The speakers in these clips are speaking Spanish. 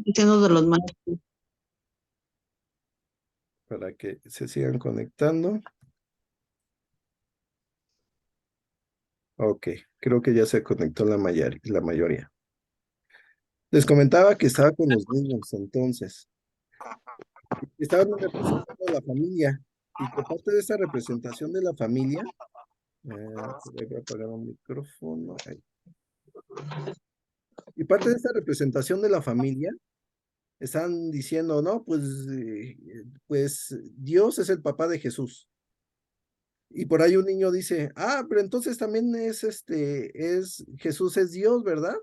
Diciendo de los maestros. para que se sigan conectando. Ok, creo que ya se conectó la mayoría. Les comentaba que estaba con los niños entonces. Estaban representando a la familia y que parte de esa representación de la familia, voy a apagar un micrófono. Ahí. Y parte de esa representación de la familia, están diciendo, no, pues Dios es el papá de Jesús. Y por ahí un niño dice, pero entonces también Jesús es Dios, ¿verdad?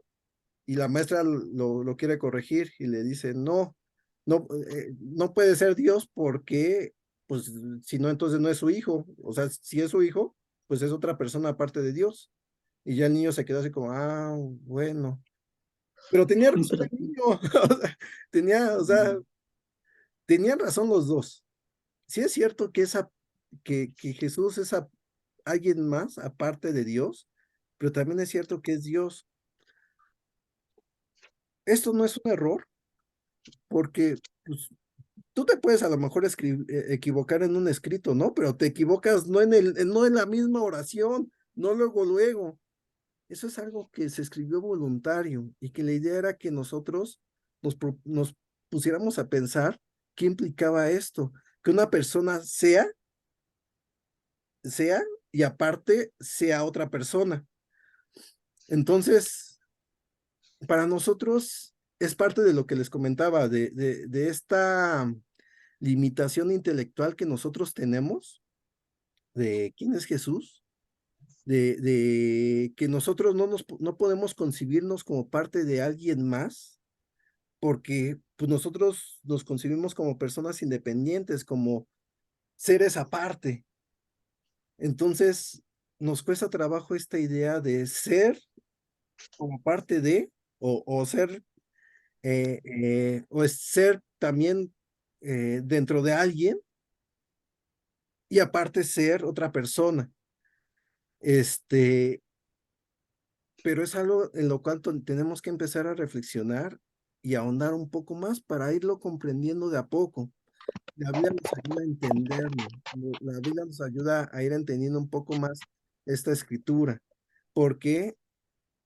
Y la maestra lo quiere corregir y le dice, no, no puede ser Dios porque, pues, si no, entonces no es su hijo. O sea, si es su hijo, pues es otra persona aparte de Dios. Y ya el niño se quedó así como, bueno. Pero tenía razón el niño, o sea, tenían razón los dos. Sí es cierto que Jesús es alguien más aparte de Dios, pero también es cierto que es Dios. Esto no es un error, porque pues, tú te puedes a lo mejor equivocar en un escrito, ¿no? Pero te equivocas no en la misma oración, no luego, luego. Eso es algo que se escribió voluntario y que la idea era que nosotros nos pusiéramos a pensar qué implicaba esto, que una persona sea y aparte sea otra persona. Entonces, para nosotros es parte de lo que les comentaba, de esta limitación intelectual que nosotros tenemos de quién es Jesús, de que nosotros no podemos concebirnos como parte de alguien más, porque pues nosotros nos concebimos como personas independientes, como seres aparte. Entonces, nos cuesta trabajo esta idea de ser como parte de, o ser, o es ser también dentro de alguien y aparte ser otra persona. Este, pero es algo en lo cual tenemos que empezar a reflexionar y ahondar un poco más para irlo comprendiendo de a poco. La Biblia nos ayuda a entenderlo, la Biblia nos ayuda a ir entendiendo un poco más esta escritura, porque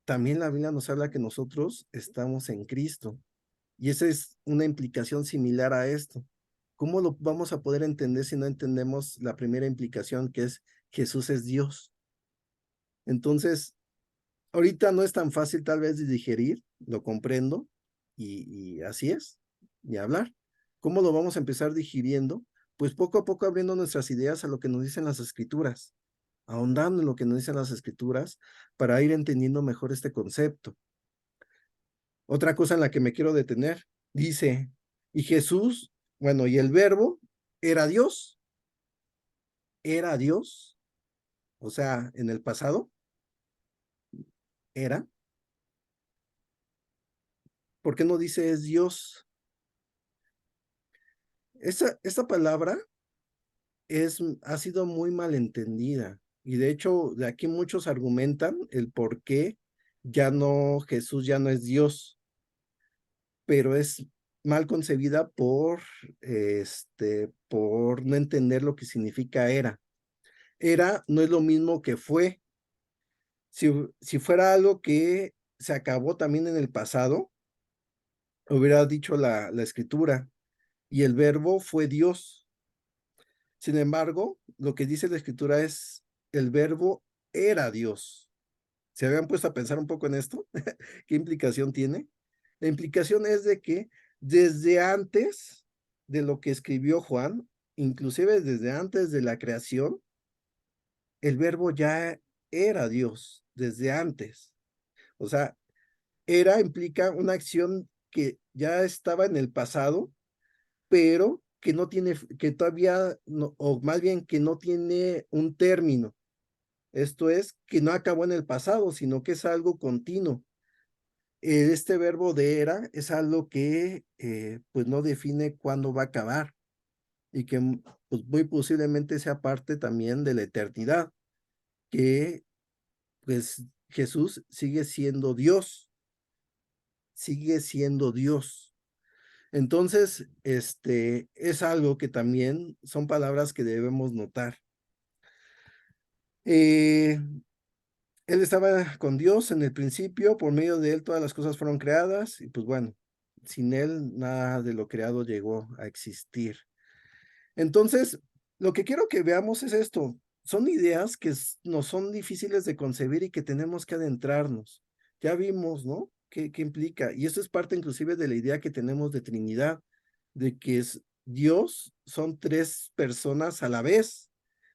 también la Biblia nos habla que nosotros estamos en Cristo y esa es una implicación similar a esto. ¿Cómo lo vamos a poder entender si no entendemos la primera implicación que es Jesús es Dios? Entonces, ahorita no es tan fácil tal vez de digerir, lo comprendo, y así es, ni hablar. ¿Cómo lo vamos a empezar digiriendo? Pues poco a poco abriendo nuestras ideas a lo que nos dicen las escrituras, ahondando en lo que nos dicen las escrituras para ir entendiendo mejor este concepto. Otra cosa en la que me quiero detener, dice, y Jesús, bueno, y el verbo era Dios, o sea, en el pasado era. ¿Por qué no dice es Dios? Esta palabra ha sido muy malentendida y de hecho de aquí muchos argumentan el por qué Jesús ya no es Dios, pero es mal concebida por no entender lo que significa era. Era no es lo mismo que fue. Si fuera algo que se acabó también en el pasado, hubiera dicho la escritura, y el verbo fue Dios. Sin embargo, lo que dice la escritura es, el verbo era Dios. ¿Se habían puesto a pensar un poco en esto? ¿Qué implicación tiene? La implicación es de que desde antes de lo que escribió Juan, inclusive desde antes de la creación, el verbo ya era Dios, desde antes. O sea, era implica una acción que ya estaba en el pasado, pero que no tiene, que todavía, no, o más bien que no tiene un término. Esto es, que no acabó en el pasado, sino que es algo continuo. Este verbo de era es algo que pues no define cuándo va a acabar y que pues, muy posiblemente sea parte también de la eternidad, que pues Jesús sigue siendo Dios, sigue siendo Dios. Entonces, es algo que también son palabras que debemos notar. Él estaba con Dios en el principio, por medio de él todas las cosas fueron creadas y pues bueno, sin él nada de lo creado llegó a existir. Entonces, lo que quiero que veamos es esto. Son ideas que nos son difíciles de concebir y que tenemos que adentrarnos. Ya vimos, ¿no? ¿Qué implica? Y esto es parte inclusive de la idea que tenemos de Trinidad, de que es Dios son tres personas a la vez,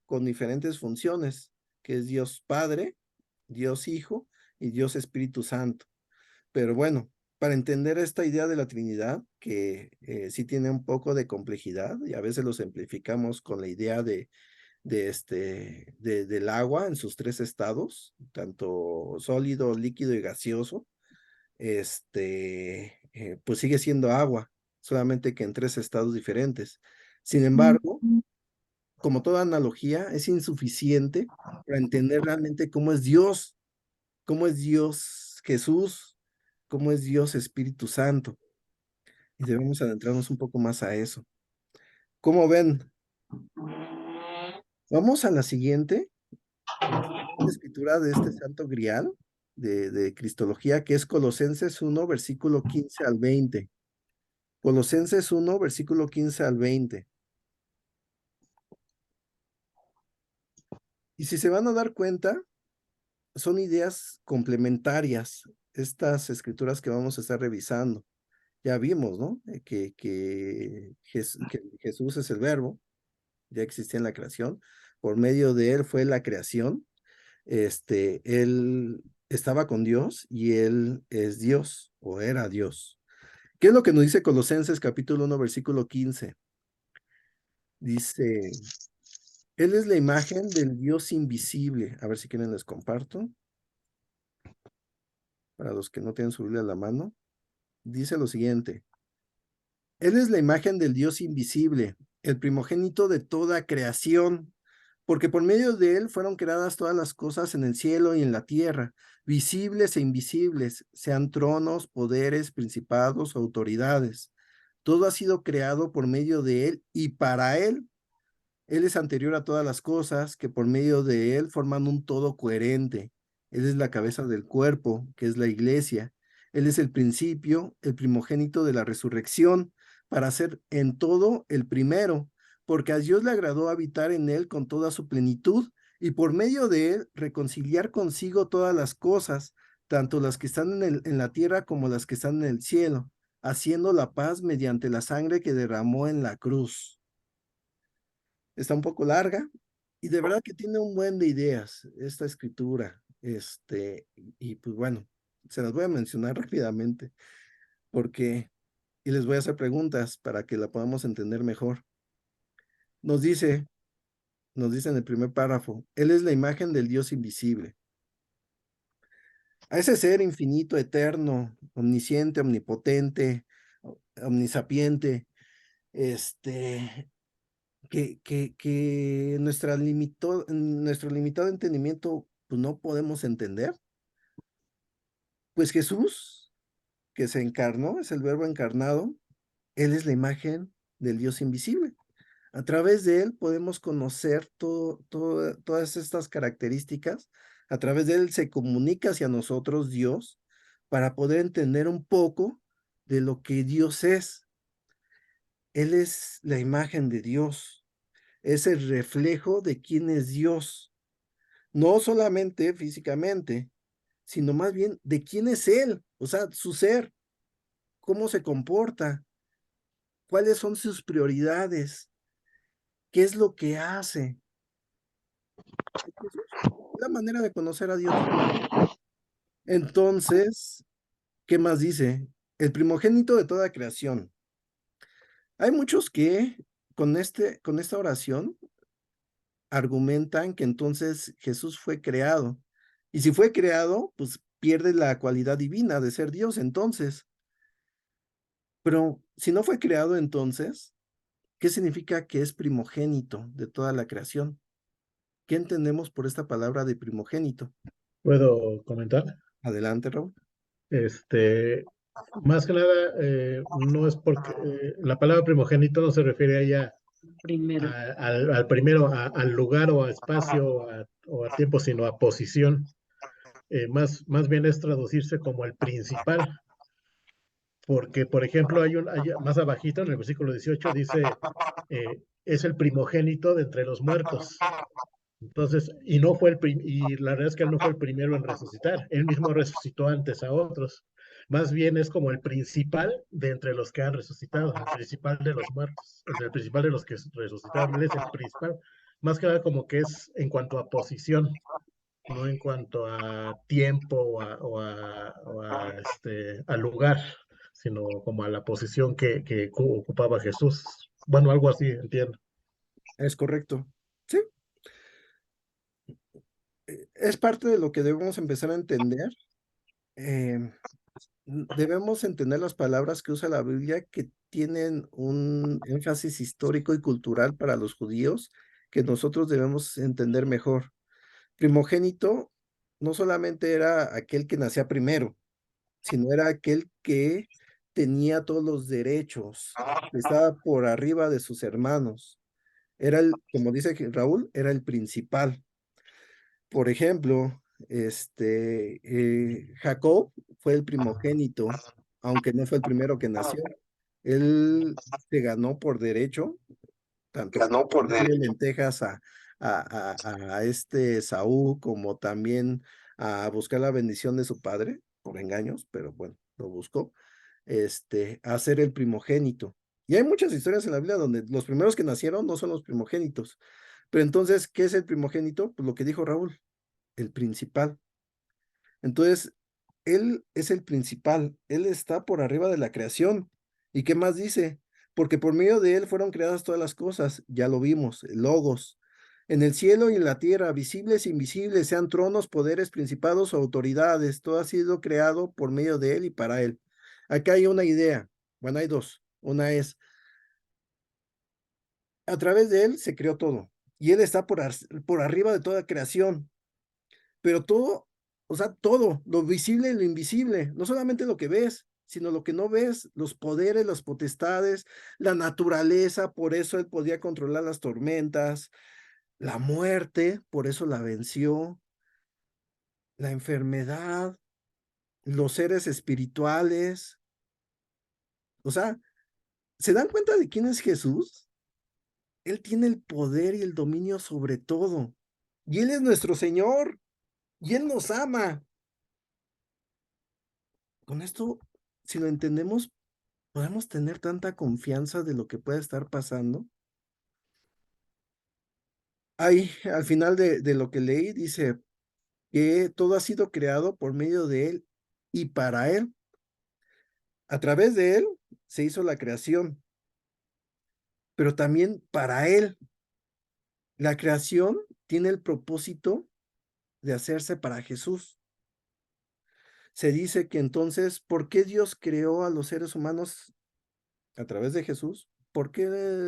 con diferentes funciones, que es Dios Padre, Dios Hijo y Dios Espíritu Santo. Pero bueno, para entender esta idea de la Trinidad, que sí tiene un poco de complejidad y a veces lo simplificamos con la idea del agua en sus tres estados, tanto sólido, líquido y gaseoso, pues sigue siendo agua, solamente que en tres estados diferentes. Sin embargo, como toda analogía, es insuficiente para entender realmente cómo es Dios Jesús, cómo es Dios Espíritu Santo. Y debemos adentrarnos un poco más a eso. ¿Cómo ven? Vamos a la siguiente escritura de este santo grial de Cristología, que es Colosenses 1, versículo 15 al 20. Colosenses 1, versículo 15 al 20. Y si se van a dar cuenta, son ideas complementarias estas escrituras que vamos a estar revisando. Ya vimos, ¿no? Que Jesús es el verbo, ya existía en la creación, por medio de él fue la creación, él estaba con Dios y él es Dios o era Dios. ¿Qué es lo que nos dice Colosenses capítulo 1, versículo 15? Dice, él es la imagen del Dios invisible. A ver si quieren les comparto. Para los que no tienen su Biblia a la mano. Dice lo siguiente. Él es la imagen del Dios invisible, el primogénito de toda creación, porque por medio de él fueron creadas todas las cosas en el cielo y en la tierra, visibles e invisibles, sean tronos, poderes, principados, autoridades. Todo ha sido creado por medio de él y para él. Él es anterior a todas las cosas, que por medio de él forman un todo coherente. Él es la cabeza del cuerpo, que es la iglesia. Él es el principio, el primogénito de la resurrección, para ser en todo el primero, porque a Dios le agradó habitar en él con toda su plenitud y por medio de él reconciliar consigo todas las cosas, tanto las que están en la tierra como las que están en el cielo, haciendo la paz mediante la sangre que derramó en la cruz. Está un poco larga y de verdad que tiene un buen de ideas esta escritura. Y pues bueno, se las voy a mencionar rápidamente porque, y les voy a hacer preguntas para que la podamos entender mejor. Nos dice, nos dice en el primer párrafo, Él es la imagen del Dios invisible. A ese ser infinito, eterno, omnisciente, omnipotente, omnisapiente, que nuestro limitado entendimiento pues, no podemos entender. Pues Jesús, que se encarnó, es el verbo encarnado, Él es la imagen del Dios invisible. A través de Él podemos conocer todas estas características. A través de Él se comunica hacia nosotros Dios para poder entender un poco de lo que Dios es. Él es la imagen de Dios, es el reflejo de quién es Dios. No solamente físicamente, sino más bien de quién es Él, o sea, su ser, cómo se comporta, cuáles son sus prioridades, qué es lo que hace. La manera de conocer a Dios. Entonces, ¿qué más dice? El primogénito de toda creación. Hay muchos que con esta oración argumentan que entonces Jesús fue creado. Y si fue creado, pues pierde la cualidad divina de ser Dios entonces. Pero si no fue creado entonces, ¿qué significa que es primogénito de toda la creación? ¿Qué entendemos por esta palabra de primogénito? ¿Puedo comentar? Adelante, Raúl. más que nada, no es porque la palabra primogénito no se refiere allá Primero. al primero, al lugar o a espacio o a tiempo, sino a posición. Más bien es traducirse como el principal, porque, por ejemplo, más abajito en el versículo 18 dice, es el primogénito de entre los muertos. Entonces, y la verdad es que él no fue el primero en resucitar, él mismo resucitó antes a otros. Más bien es como el principal de entre los que han resucitado, el principal de los muertos, el principal de los que resucitaron, él es el principal. Más que nada como que es en cuanto a posición, no en cuanto a tiempo al lugar, sino como a la posición que ocupaba Jesús. Bueno, algo así, entiendo. Es correcto. Sí, es parte de lo que debemos empezar a entender. Debemos entender las palabras que usa la Biblia que tienen un énfasis histórico y cultural para los judíos que nosotros debemos entender mejor. Primogénito no solamente era aquel que nacía primero, sino era aquel que tenía todos los derechos, estaba por arriba de sus hermanos. Era como dice Raúl, era el principal. Por ejemplo, Jacob fue el primogénito, aunque no fue el primero que nació. Él se ganó por derecho, tanto por darle lentejas a este Saúl, como también a buscar la bendición de su padre, por engaños, pero bueno, lo buscó, a ser el primogénito. Y hay muchas historias en la Biblia donde los primeros que nacieron no son los primogénitos. Pero entonces, ¿qué es el primogénito? Pues lo que dijo Raúl, el principal. Entonces, él es el principal, él está por arriba de la creación. ¿Y qué más dice? Porque por medio de él fueron creadas todas las cosas, ya lo vimos, el logos, en el cielo y en la tierra, visibles e invisibles, sean tronos, poderes, principados o autoridades, todo ha sido creado por medio de él y para él. Acá hay una idea, bueno, hay dos. Una es, a través de él se creó todo, y él está por arriba de toda creación. Pero todo, o sea, todo, lo visible y lo invisible, no solamente lo que ves, sino lo que no ves, los poderes, las potestades, la naturaleza, por eso él podía controlar las tormentas, la muerte, por eso la venció, la enfermedad, los seres espirituales. O sea, ¿se dan cuenta de quién es Jesús? Él tiene el poder y el dominio sobre todo. Y Él es nuestro Señor. Y Él nos ama. Con esto, si lo entendemos, podemos tener tanta confianza de lo que puede estar pasando. Ahí, al final de lo que leí, dice que todo ha sido creado por medio de Él y para Él. A través de Él se hizo la creación, pero también para Él. La creación tiene el propósito de hacerse para Jesús. Se dice que entonces, ¿por qué Dios creó a los seres humanos a través de Jesús? ¿Por qué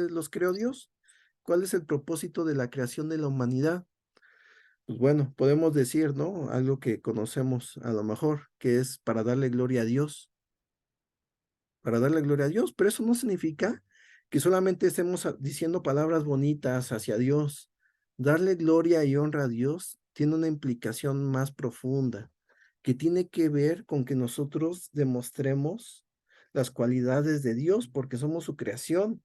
los creó Dios? ¿Cuál es el propósito de la creación de la humanidad? Pues bueno, podemos decir, ¿no? Algo que conocemos a lo mejor, que es para darle gloria a Dios, para darle gloria a Dios, pero eso no significa que solamente estemos diciendo palabras bonitas hacia Dios. Darle gloria y honra a Dios tiene una implicación más profunda, que tiene que ver con que nosotros demostremos las cualidades de Dios porque somos su creación.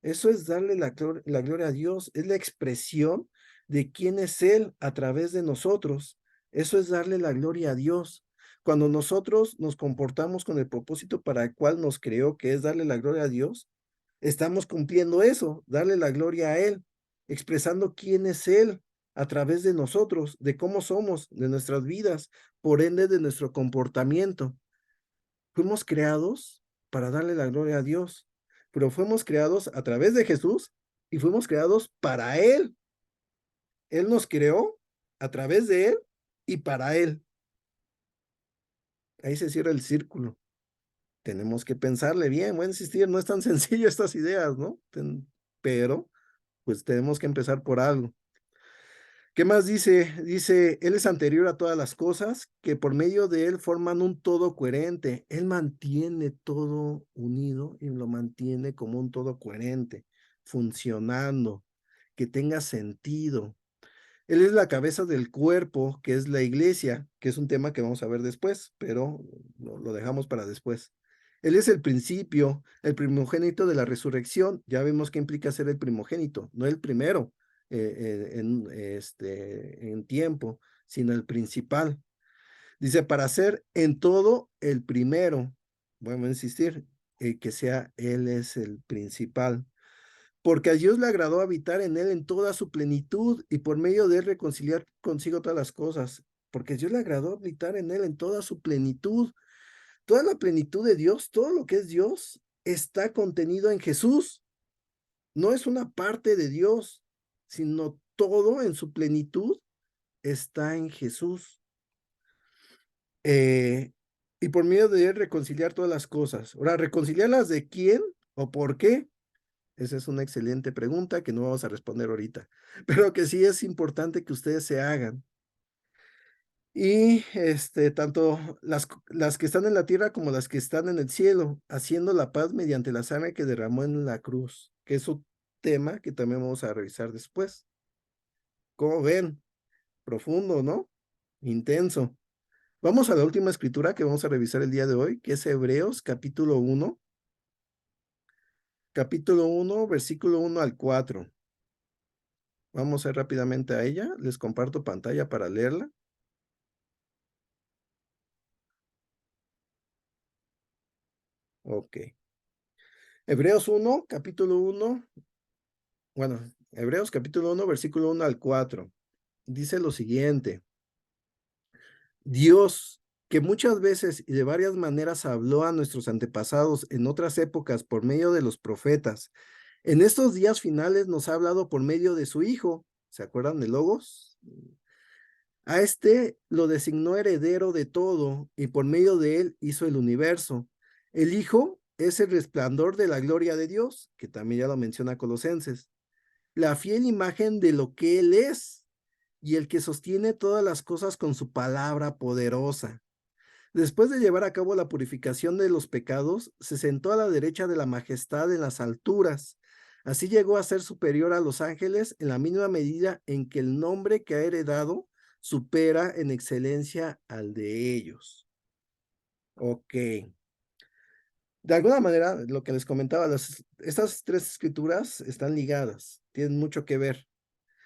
Eso es darle la gloria a Dios, es la expresión de quién es Él a través de nosotros. Eso es darle la gloria a Dios. Cuando nosotros nos comportamos con el propósito para el cual nos creó, que es darle la gloria a Dios, estamos cumpliendo eso, darle la gloria a Él, expresando quién es Él a través de nosotros, de cómo somos, de nuestras vidas, por ende de nuestro comportamiento. Fuimos creados para darle la gloria a Dios, pero fuimos creados a través de Jesús y fuimos creados para Él. Él nos creó a través de Él y para Él. Ahí se cierra el círculo. Tenemos que pensarle bien, voy a insistir, no es tan sencillo estas ideas, ¿no? Pero pues tenemos que empezar por algo. ¿Qué más dice? Dice, Él es anterior a todas las cosas, que por medio de Él forman un todo coherente. Él mantiene todo unido y lo mantiene como un todo coherente, funcionando, que tenga sentido. Él es la cabeza del cuerpo, que es la iglesia, que es un tema que vamos a ver después, pero lo dejamos para después. Él es el principio, el primogénito de la resurrección. Ya vimos qué implica ser el primogénito, no el primero en tiempo, sino el principal. Dice, para ser en todo el primero, vamos a insistir, que sea Él es el principal. Porque a Dios le agradó habitar en Él en toda su plenitud y por medio de Él reconciliar consigo todas las cosas. Porque a Dios le agradó habitar en Él en toda su plenitud. Toda la plenitud de Dios, todo lo que es Dios, está contenido en Jesús. No es una parte de Dios, sino todo en su plenitud está en Jesús. Y por medio de Él reconciliar todas las cosas. Ahora, ¿reconciliarlas de quién o por qué? Esa es una excelente pregunta que no vamos a responder ahorita, pero que sí es importante que ustedes se hagan. Y tanto las que están en la tierra como las que están en el cielo, haciendo la paz mediante la sangre que derramó en la cruz, que es un tema que también vamos a revisar después. ¿Cómo ven? Profundo, ¿no? Intenso. Vamos a la última escritura que vamos a revisar el día de hoy, que es Hebreos capítulo 1. Capítulo 1, versículo 1 al 4. Vamos a ir rápidamente a ella. Les comparto pantalla para leerla. Ok. Hebreos 1, capítulo 1. Bueno, Hebreos capítulo 1, versículo 1 al 4. Dice lo siguiente. Dios, que muchas veces y de varias maneras habló a nuestros antepasados en otras épocas por medio de los profetas, en estos días finales nos ha hablado por medio de su Hijo. ¿Se acuerdan de Logos? A este lo designó heredero de todo y por medio de él hizo el universo. El Hijo es el resplandor de la gloria de Dios, que también ya lo menciona Colosenses, la fiel imagen de lo que Él es y el que sostiene todas las cosas con su palabra poderosa. Después de llevar a cabo la purificación de los pecados, se sentó a la derecha de la majestad en las alturas. Así llegó a ser superior a los ángeles en la misma medida en que el nombre que ha heredado supera en excelencia al de ellos. Ok. De alguna manera, lo que les comentaba, estas tres escrituras están ligadas, tienen mucho que ver.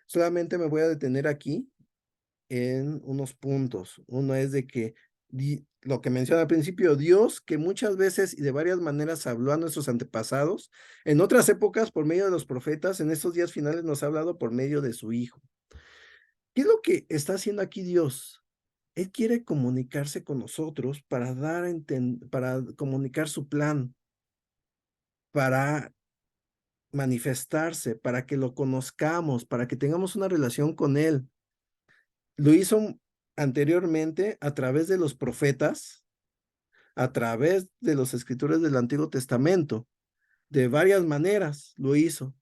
Solamente me voy a detener aquí en unos puntos. Uno es de que lo que menciona al principio, Dios, que muchas veces y de varias maneras habló a nuestros antepasados, en otras épocas por medio de los profetas, en estos días finales nos ha hablado por medio de su Hijo. ¿Qué es lo que está haciendo aquí Dios? Él quiere comunicarse con nosotros para para comunicar su plan, para manifestarse, para que lo conozcamos, para que tengamos una relación con Él. Lo hizo anteriormente a través de los profetas, a través de los escritores del Antiguo Testamento, de varias maneras lo hizo.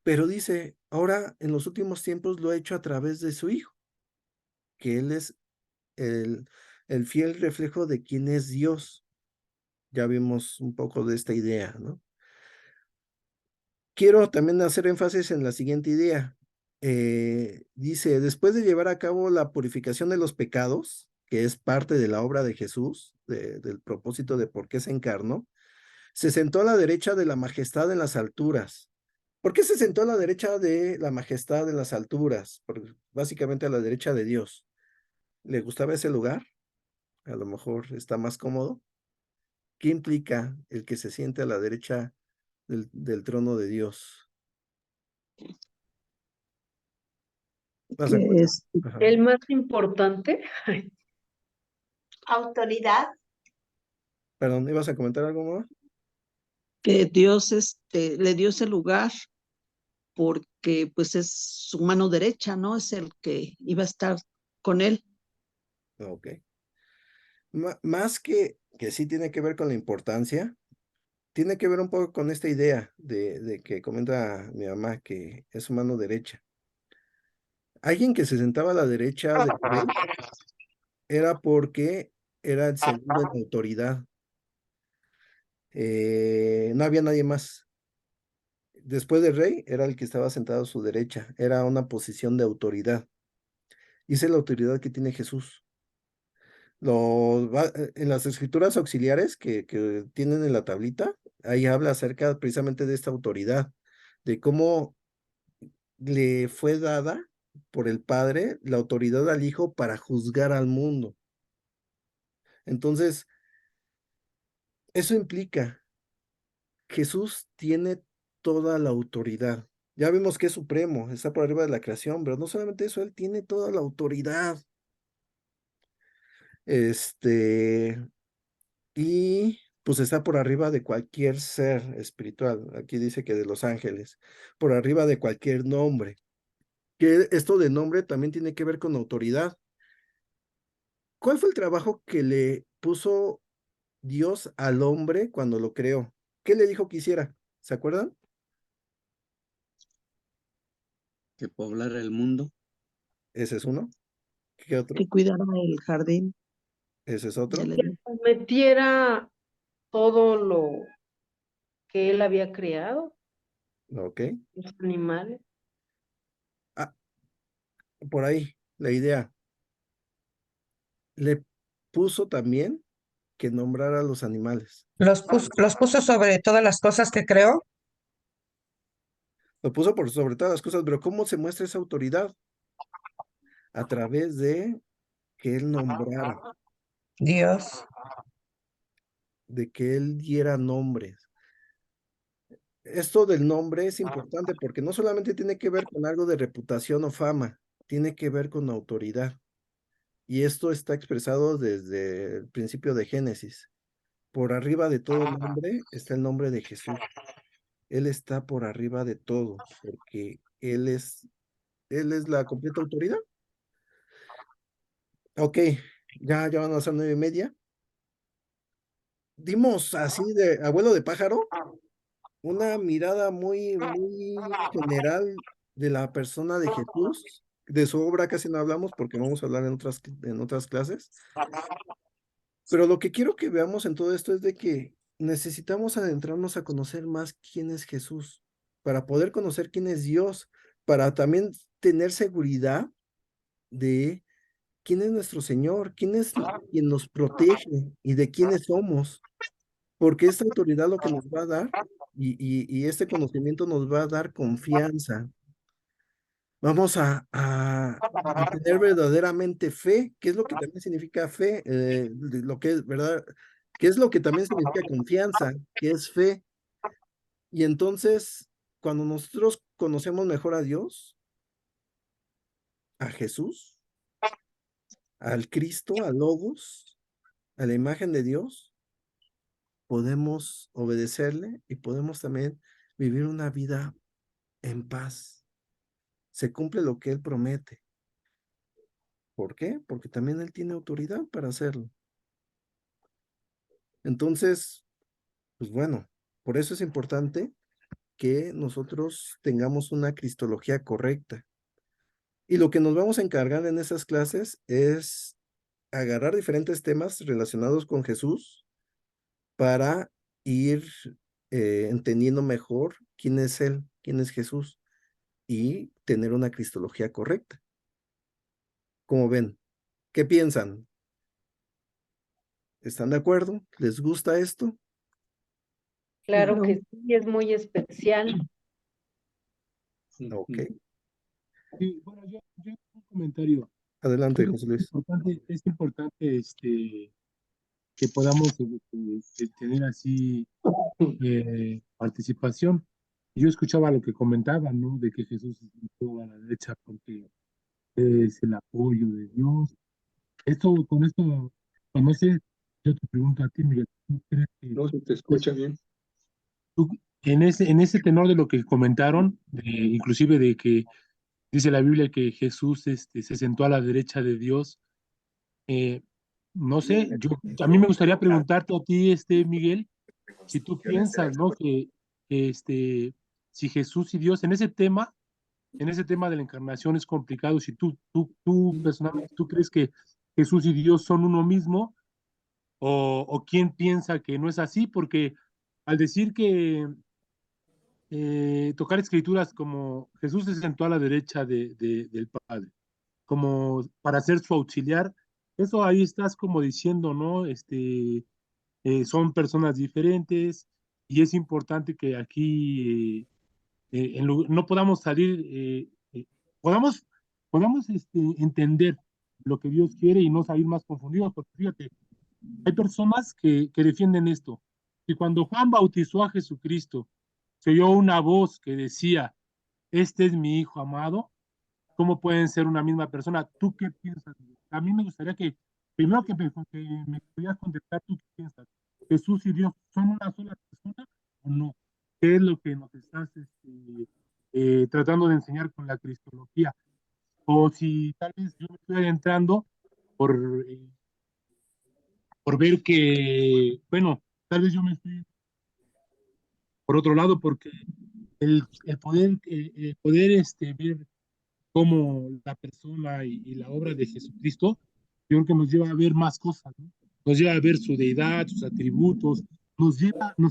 Pero dice, ahora en los últimos tiempos lo ha hecho a través de su Hijo, que Él es el fiel reflejo de quién es Dios. Ya vimos un poco de esta idea, ¿no? Quiero también hacer énfasis en la siguiente idea. Dice, después de llevar a cabo la purificación de los pecados, que es parte de la obra de Jesús, del propósito de por qué se encarnó, se sentó a la derecha de la majestad en las alturas. ¿Por qué se sentó a la derecha de la majestad en las alturas? Porque básicamente a la derecha de Dios. ¿Le gustaba ese lugar? A lo mejor está más cómodo. ¿Qué implica el que se siente a la derecha del trono de Dios? ¿Vas a que es Ajá. El más importante, autoridad, Perdón, ¿ibas a comentar algo más? que Dios le dio ese lugar porque pues es su mano derecha, ¿no? Es el que iba a estar con él. Ok. Más que sí tiene que ver con la importancia, tiene que ver un poco con esta idea de que comenta mi mamá, que es su mano derecha. Alguien que se sentaba a la derecha del rey era porque era el segundo en autoridad. No había nadie más. Después del rey era el que estaba sentado a su derecha. Era una posición de autoridad. Y esa es la autoridad que tiene Jesús. En las escrituras auxiliares que tienen en la tablita, ahí habla acerca precisamente de esta autoridad, de cómo le fue dada por el Padre la autoridad al Hijo para juzgar al mundo. Entonces, eso implica, Jesús tiene toda la autoridad. Ya vimos que es supremo, está por arriba de la creación, pero no solamente eso, Él tiene toda la autoridad. Y pues está por arriba de cualquier ser espiritual. Aquí dice que de los ángeles, por arriba de cualquier nombre. Que esto de nombre también tiene que ver con autoridad. ¿Cuál fue el trabajo que le puso Dios al hombre cuando lo creó? ¿Qué le dijo que hiciera? ¿Se acuerdan? Que poblara el mundo. Ese es uno. ¿Qué otro? Que cuidara el jardín. Ese es otro. del Que Edén. metiera todo lo que él había creado, Ok. los animales. Ah, por ahí, la idea. Le puso también que nombrara a los animales. Los puso sobre todas las cosas que creó. Lo puso por sobre todas las cosas, pero ¿cómo se muestra esa autoridad? A través de que él nombrara, Dios. de que él diera nombres. Esto del nombre es importante porque no solamente tiene que ver con algo de reputación o fama, tiene que ver con autoridad. Y esto está expresado desde el principio de Génesis. Por arriba de todo nombre está el nombre de Jesús. Él está por arriba de todo, porque Él es la completa autoridad. Ok, ya van a ser 9:30. Dimos así de abuelo de pájaro una mirada muy general de la persona de Jesús. De su obra casi no hablamos porque vamos a hablar en otras clases. Pero lo que quiero que veamos en todo esto es de que necesitamos adentrarnos a conocer más quién es Jesús, para poder conocer quién es Dios, para también tener seguridad de quién es nuestro Señor, quién es quien nos protege y de quiénes somos, porque esta autoridad lo que nos va a dar y este conocimiento nos va a dar confianza. Vamos a tener verdaderamente fe. ¿Qué es lo que también significa fe? Lo que es, ¿verdad? ¿Qué es lo que también significa confianza? ¿Qué es fe? Y entonces, cuando nosotros conocemos mejor a Dios, a Jesús, al Cristo, al Logos, a la imagen de Dios, podemos obedecerle y podemos también vivir una vida en paz. Se cumple lo que Él promete. ¿Por qué? Porque también Él tiene autoridad para hacerlo. Entonces, pues bueno, por eso es importante que nosotros tengamos una cristología correcta. Y lo que nos vamos a encargar en esas clases es agarrar diferentes temas relacionados con Jesús para ir entendiendo mejor quién es Él, quién es Jesús y tener una cristología correcta. ¿Cómo ven? ¿Qué piensan? ¿Están de acuerdo? ¿Les gusta esto? Claro Claro. que sí, es muy especial. Ok. Sí, bueno, yo un comentario. Adelante, Creo José que Luis. es importante que podamos tener así participación. Yo escuchaba lo que comentaban, ¿no? De que Jesús estuvo a la derecha porque es el apoyo de Dios. Con esto, pues no sé, yo te pregunto a ti, Miguel, ¿tú crees que No se te escucha bien. tú, en ese tenor de lo que comentaron, inclusive de que dice la Biblia que Jesús se sentó a la derecha de Dios? No sé, a mí me gustaría preguntarte a ti, Miguel, si tú piensas, ¿no? Que si Jesús y Dios en ese tema en ese tema de la encarnación es complicado. Si tú personalmente, tú crees que Jesús y Dios son uno mismo, o quién piensa que no es así, porque al decir que tocar escrituras como Jesús se sentó a la derecha del Padre, como para ser su auxiliar, eso ahí estás como diciendo, ¿no? Son personas diferentes y es importante que aquí no podamos salir, podamos, podamos entender lo que Dios quiere y no salir más confundidos, porque fíjate, hay personas que defienden esto, y cuando Juan bautizó a Jesucristo, se oyó una voz que decía, este es mi hijo amado. ¿Cómo pueden ser una misma persona? ¿Tú qué piensas? A mí me gustaría que, primero que me pudieras contestar, ¿tú qué piensas? ¿Jesús y Dios son una sola persona o no? ¿Qué es lo que nos estás tratando de enseñar con la cristología? O si tal vez yo me estoy adentrando por, eh, por ver que, bueno, tal vez yo me estoy por otro lado, porque el poder ver cómo la persona y la obra de Jesucristo, yo creo que nos lleva a ver más cosas, ¿no? Nos lleva a ver su deidad, sus atributos, nos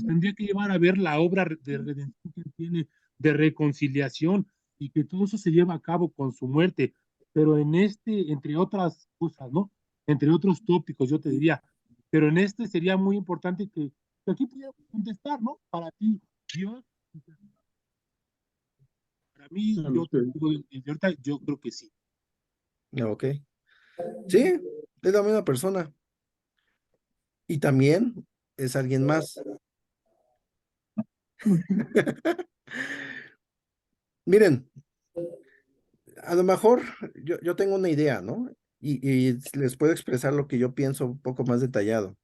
tendría que llevar a ver la obra de redención que tiene, de reconciliación, y que todo eso se lleva a cabo con su muerte. Pero entre otras cosas, ¿no? Entre otros tópicos, yo te diría, pero en este sería muy importante que aquí pudiéramos contestar, ¿no? Para ti, Dios, para mí, A los que- ahorita yo creo que sí. Ok. Sí, es la misma persona. Y también es alguien más. Miren, a lo mejor yo tengo una idea, ¿no? Y les puedo expresar lo que yo pienso un poco más detallado.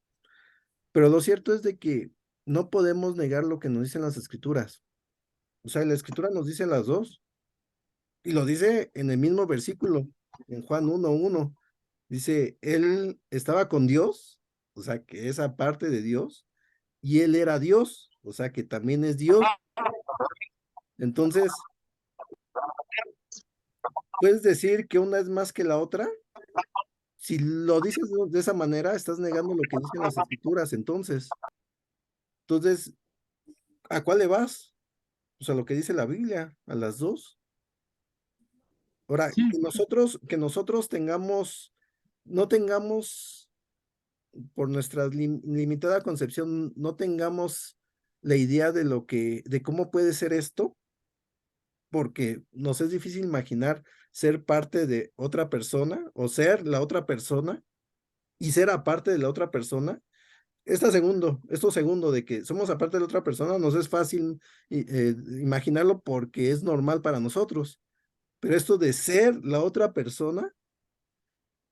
Pero lo cierto es de que no podemos negar lo que nos dicen las escrituras. O sea, la escritura nos dice las dos. Y lo dice en el mismo versículo, en Juan 1:1. Dice, él estaba con Dios, o sea, que esa parte de Dios, y él era Dios, o sea, que también es Dios. Entonces, ¿puedes decir que una es más que la otra? Si lo dices de esa manera, estás negando lo que dicen las escrituras, entonces, ¿a cuál le vas? Pues a lo que dice la Biblia, a las dos. Ahora, Sí, que nosotros no tengamos, por nuestra limitada concepción, no tengamos la idea de cómo puede ser esto, porque nos es difícil imaginar ser parte de otra persona o ser la otra persona y ser aparte de la otra persona. Esto segundo de que somos aparte de la otra persona, nos es fácil imaginarlo porque es normal para nosotros, pero esto de ser la otra persona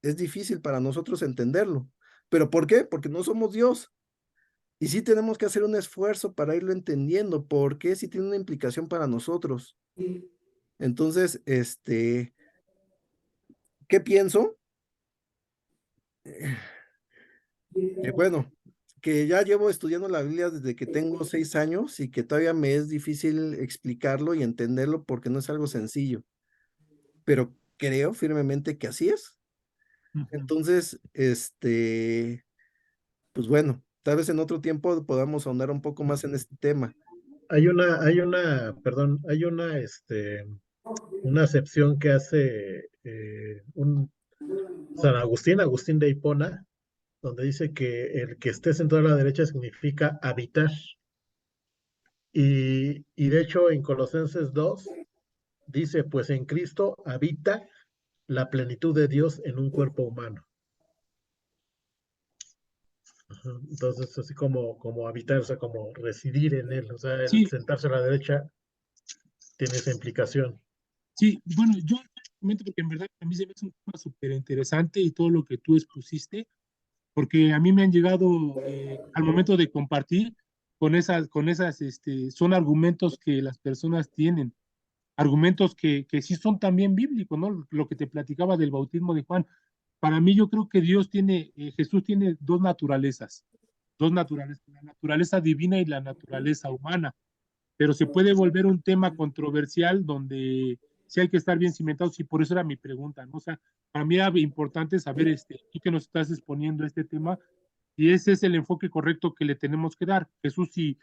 es difícil para nosotros entenderlo. ¿Pero por qué? Porque no somos Dios. Y sí tenemos que hacer un esfuerzo para irlo entendiendo, porque sí tiene una implicación para nosotros. Entonces, ¿qué pienso? Bueno, que ya llevo estudiando la Biblia desde que tengo 6 años y que todavía me es difícil explicarlo y entenderlo porque no es algo sencillo, pero creo firmemente que así es. Entonces, pues bueno, tal vez en otro tiempo podamos ahondar un poco más en este tema. Una acepción que hace San Agustín, Agustín de Hipona, donde dice que el que esté sentado a la derecha significa habitar. Y de hecho en Colosenses 2 dice, pues en Cristo habita la plenitud de Dios en un cuerpo humano. Ajá. Entonces, así como habitar, o sea, como residir en él, o sea, el sí, sentarse a la derecha tiene esa implicación. sí, bueno, yo comento porque en verdad a mí se me hace un tema súper interesante y todo lo que tú expusiste, porque a mí me han llegado al momento de compartir son argumentos que las personas tienen, argumentos que sí son también bíblicos, ¿no? Lo que te platicaba del bautismo de Juan. Para mí yo creo que Jesús tiene dos naturalezas, la naturaleza divina y la naturaleza humana, pero se puede volver un tema controversial donde sí hay que estar bien cimentados y por eso era mi pregunta, ¿no? O sea, para mí era importante saber, tú que nos estás exponiendo este tema, y ese es el enfoque correcto que le tenemos que dar. Jesús y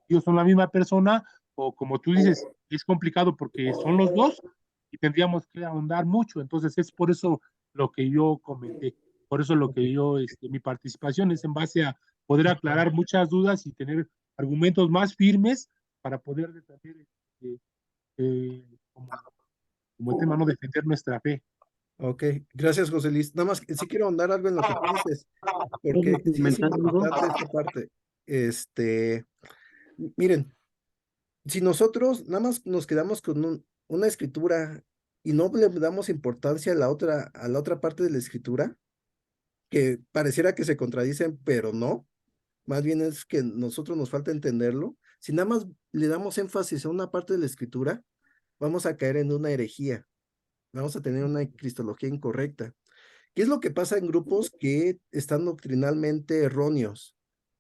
Dios son la misma persona, o como tú dices, es complicado porque son los dos y tendríamos que ahondar mucho. Entonces es por eso lo que yo comenté, por eso lo que yo, mi participación es en base a poder aclarar muchas dudas y tener argumentos más firmes para poder defender como, como el tema, no defender nuestra fe. Ok, gracias, José Luis. Nada más, sí quiero ahondar algo en lo que tú dices, porque ¿Puedo sí es comentar algo? importante esta parte. Miren, si nosotros nada más nos quedamos con una escritura y no le damos importancia a la otra parte de la escritura, que pareciera que se contradicen, pero no, más bien es que nosotros nos falta entenderlo. Si nada más le damos énfasis a una parte de la escritura, vamos a caer en una herejía, vamos a tener una cristología incorrecta. ¿Qué es lo que pasa en grupos que están doctrinalmente erróneos?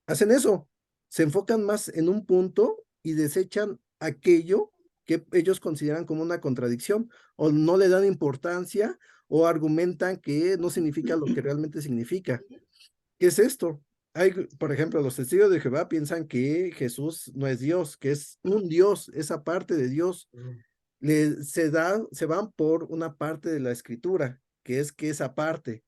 Hacen eso, se enfocan más en un punto y desechan aquello que ellos consideran como una contradicción, o no le dan importancia, o argumentan que no significa lo que realmente significa. ¿Qué es esto? Hay, por ejemplo, los testigos de Jehová piensan que Jesús no es Dios, que es un Dios, esa parte de Dios. Se van por una parte de la escritura, que es que esa parte.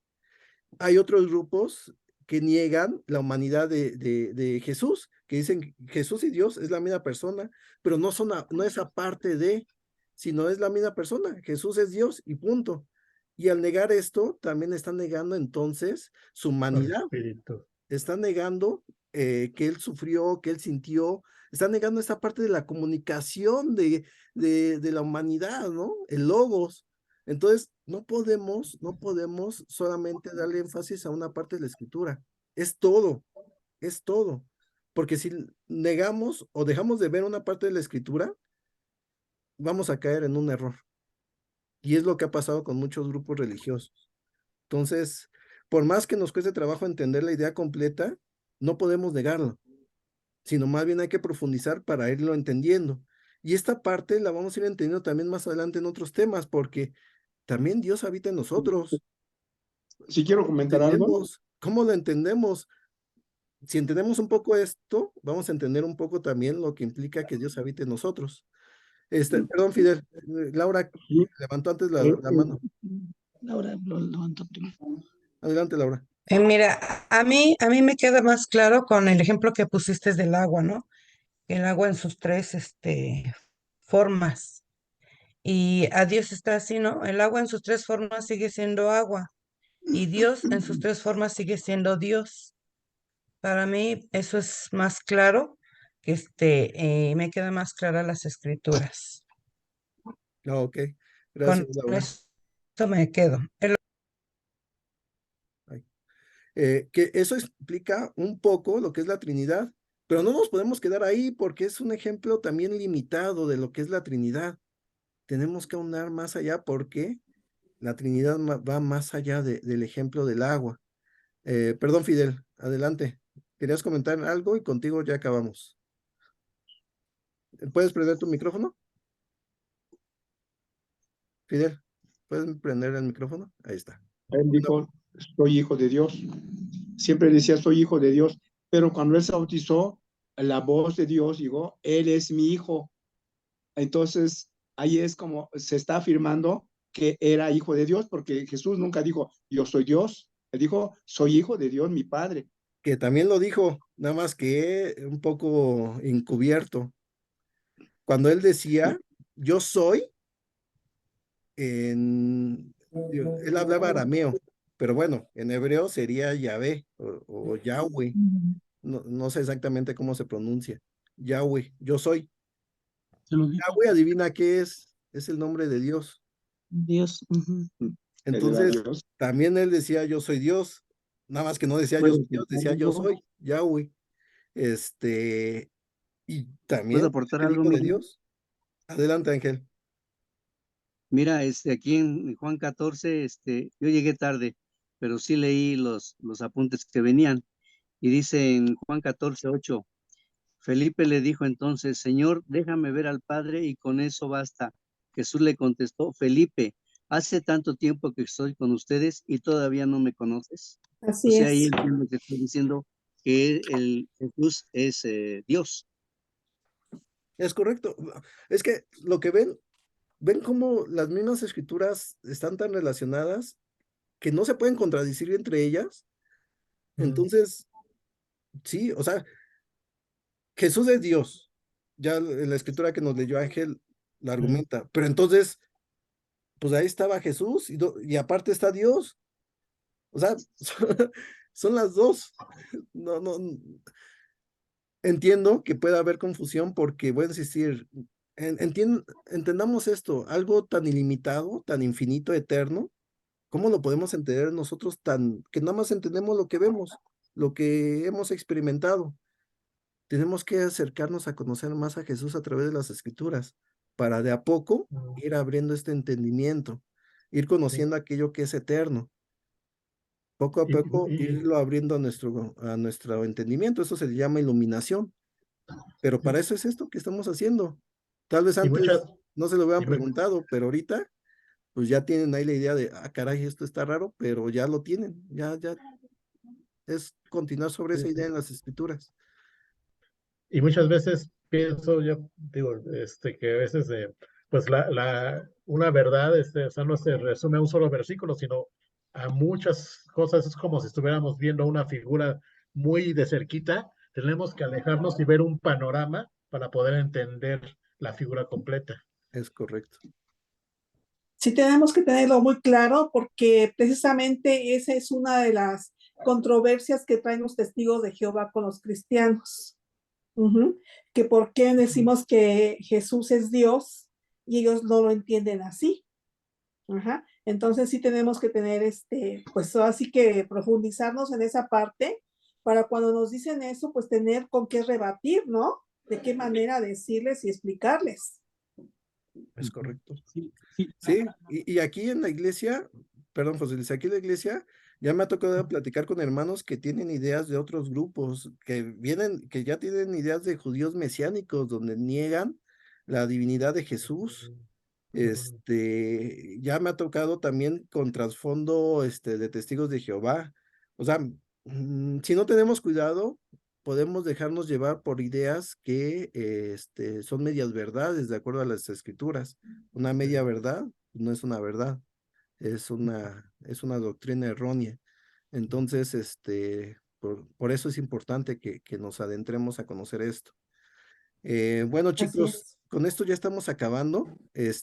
Hay otros grupos que niegan la humanidad de Jesús, que dicen que Jesús y Dios es la misma persona, pero no es aparte de, sino es la misma persona. Jesús es Dios y punto. Y al negar esto, también están negando entonces su Al humanidad. espíritu. Están negando que él sufrió, que él sintió, están negando esta parte de la comunicación de la humanidad, ¿no? El logos. Entonces, no podemos solamente darle énfasis a una parte de la escritura. Es todo, es todo. Porque si negamos o dejamos de ver una parte de la escritura, vamos a caer en un error. Y es lo que ha pasado con muchos grupos religiosos. Entonces, por más que nos cueste trabajo entender la idea completa, no podemos negarlo, sino más bien hay que profundizar para irlo entendiendo. Y esta parte la vamos a ir entendiendo también más adelante en otros temas, porque también Dios habita en nosotros. Si quiero comentar algo. Entendemos, ¿cómo lo entendemos? Si entendemos un poco esto, vamos a entender un poco también lo que implica que Dios habite en nosotros. Perdón, Fidel, Laura Sí, levantó antes la mano. Laura lo levantó primero. Adelante, Laura. Mira, a mí me queda más claro con el ejemplo que pusiste del agua, ¿no? El agua en sus tres, formas. Y a Dios está así, ¿no? El agua en sus tres formas sigue siendo agua. Y Dios en sus tres formas sigue siendo Dios. Para mí eso es más claro, que me queda más clara las escrituras. Ok, Con gracias, Laura. eso me quedo. Que eso explica un poco lo que es la Trinidad, pero no nos podemos quedar ahí porque es un ejemplo también limitado de lo que es la Trinidad. Tenemos que ahondar más allá porque la Trinidad va más allá del ejemplo del agua. Perdón, Fidel, adelante. ¿Querías comentar algo? Y contigo ya acabamos. ¿Puedes prender tu micrófono? Fidel, ¿puedes prender el micrófono? Ahí está. Él dijo, soy hijo de Dios. Siempre decía, soy hijo de Dios. Pero cuando él se bautizó, la voz de Dios llegó, él es mi hijo. Entonces, ahí es como se está afirmando que era hijo de Dios, porque Jesús nunca dijo, yo soy Dios. Él dijo, soy hijo de Dios, mi Padre. Que también lo dijo, nada más que un poco encubierto. Cuando él decía, yo soy, él hablaba arameo, pero bueno, en hebreo sería Yahvé o Yahweh, no sé exactamente cómo se pronuncia. Yahweh, yo soy. Se lo dijo. Yahweh, adivina qué es el nombre de Dios. Dios. Él era Entonces, Dios. también él decía, yo soy Dios, nada más que no decía yo ¿Puedo soy Dios, aportar decía yo algo? soy Yahweh. Y ¿Puedo también aportar el algo, hijo de Miguel? Dios. Adelante, Ángel. Mira, aquí en Juan 14, yo llegué tarde, pero sí leí los apuntes que venían. Y dice en Juan 14:8, Felipe le dijo entonces, Señor, déjame ver al Padre y con eso basta. Jesús le contestó, Felipe, hace tanto tiempo que estoy con ustedes y todavía no me conoces. O Así sea, ahí es. entiendo que estoy diciendo que el Jesús es Dios. Es correcto. Es que lo que ven cómo las mismas escrituras están tan relacionadas que no se pueden contradecir entre ellas. Entonces, sí, o sea, Jesús es Dios. Ya la escritura que nos leyó Ángel la argumenta. Pero entonces, pues ahí estaba Jesús y aparte está Dios. O sea, son las dos. No, entiendo que pueda haber confusión porque voy a insistir, entendamos esto, algo tan ilimitado, tan infinito, eterno, ¿cómo lo podemos entender nosotros que nada más entendemos lo que vemos, lo que hemos experimentado? Tenemos que acercarnos a conocer más a Jesús a través de las escrituras, para de a poco ir abriendo este entendimiento, ir conociendo aquello que es eterno. Poco a poco irlo abriendo a nuestro entendimiento. Eso se le llama iluminación. Pero para eso es esto que estamos haciendo. Tal vez antes no se lo hubieran preguntado, pero ahorita pues ya tienen ahí la idea de, caray, esto está raro, pero ya lo tienen. Ya es continuar sobre esa idea en las escrituras. Y muchas veces pienso, yo digo, que a veces, pues una verdad, o sea, no se resume a un solo versículo, sino a muchas cosas. Es como si estuviéramos viendo una figura muy de cerquita. Tenemos que alejarnos y ver un panorama para poder entender la figura completa. Es correcto. Sí, tenemos que tenerlo muy claro porque precisamente esa es una de las controversias que traen los testigos de Jehová con los cristianos. Que por qué decimos que Jesús es Dios y ellos no lo entienden así. Entonces sí tenemos que tener pues así que profundizarnos en esa parte para cuando nos dicen eso, pues tener con qué rebatir, ¿no? De qué manera decirles y explicarles. Es correcto. Sí. Y aquí en la iglesia, perdón, José Luis, aquí en la iglesia ya me ha tocado platicar con hermanos que tienen ideas de otros grupos, que ya tienen ideas de judíos mesiánicos, donde niegan la divinidad de Jesús. Ya me ha tocado también con trasfondo de testigos de Jehová. O sea, si no tenemos cuidado, podemos dejarnos llevar por ideas que son medias verdades de acuerdo a las escrituras. Una media verdad no es una verdad, es una doctrina errónea. Entonces, por eso es importante que nos adentremos a conocer esto. Bueno, chicos, con esto ya estamos acabando.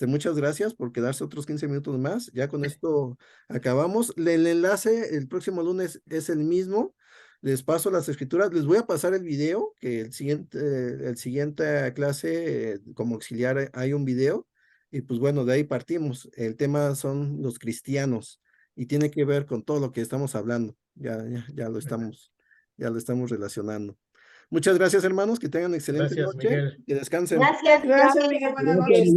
Muchas gracias por quedarse otros 15 minutos más. Ya con esto acabamos. El enlace el próximo lunes es el mismo. Les paso las escrituras. Les voy a pasar el video, que el siguiente clase, como auxiliar, hay un video. Y pues bueno, de ahí partimos. El tema son los cristianos y tiene que ver con todo lo que estamos hablando. Ya lo estamos relacionando. Muchas gracias, hermanos. Que tengan excelente noche. Miguel. Que descansen. Gracias, Miguel. Buenas noches.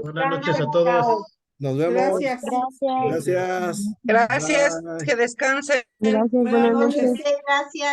Buenas noches a todos. Nos vemos. Gracias. Gracias. Gracias. Bye. Que descansen. Gracias, buenas noches. Gracias.